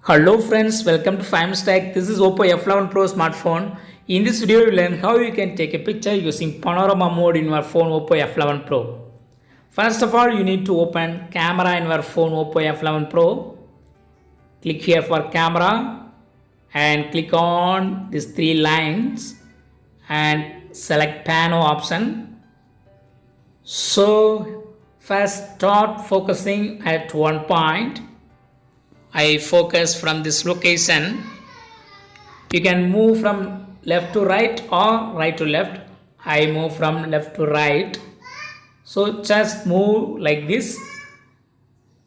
Hello friends, welcome to Stack. This is Oppo F11 Pro smartphone. In this video, you will learn how you can take a picture using panorama mode in your phone Oppo F11 Pro. First of all, you need to open camera in your phone Oppo F11 Pro. Click here for camera and click on these three lines and select pano option. So first start focusing at one point. I focus from this location. You can move from left to right or right to left. I move from left to right. So just move like this.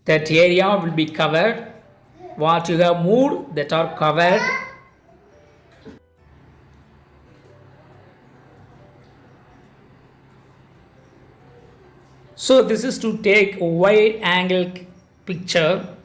That area will be covered. What you have moved that are covered. So this is to take a wide angle picture.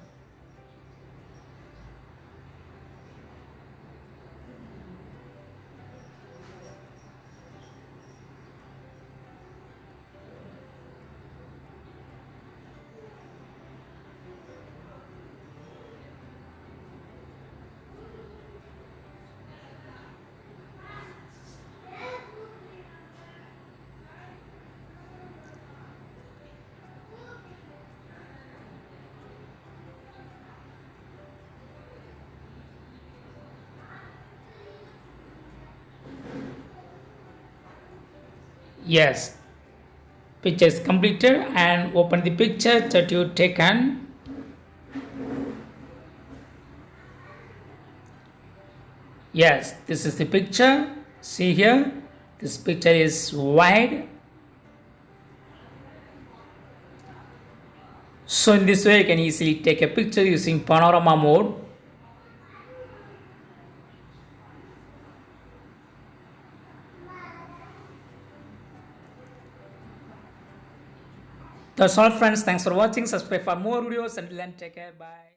Yes, picture is completed and open the picture that you taken. Yes, this is the picture. See here, this picture is wide. So in this way you can easily take a picture using panorama mode. That's all friends. Thanks for watching. Subscribe for more videos and then take care. Bye.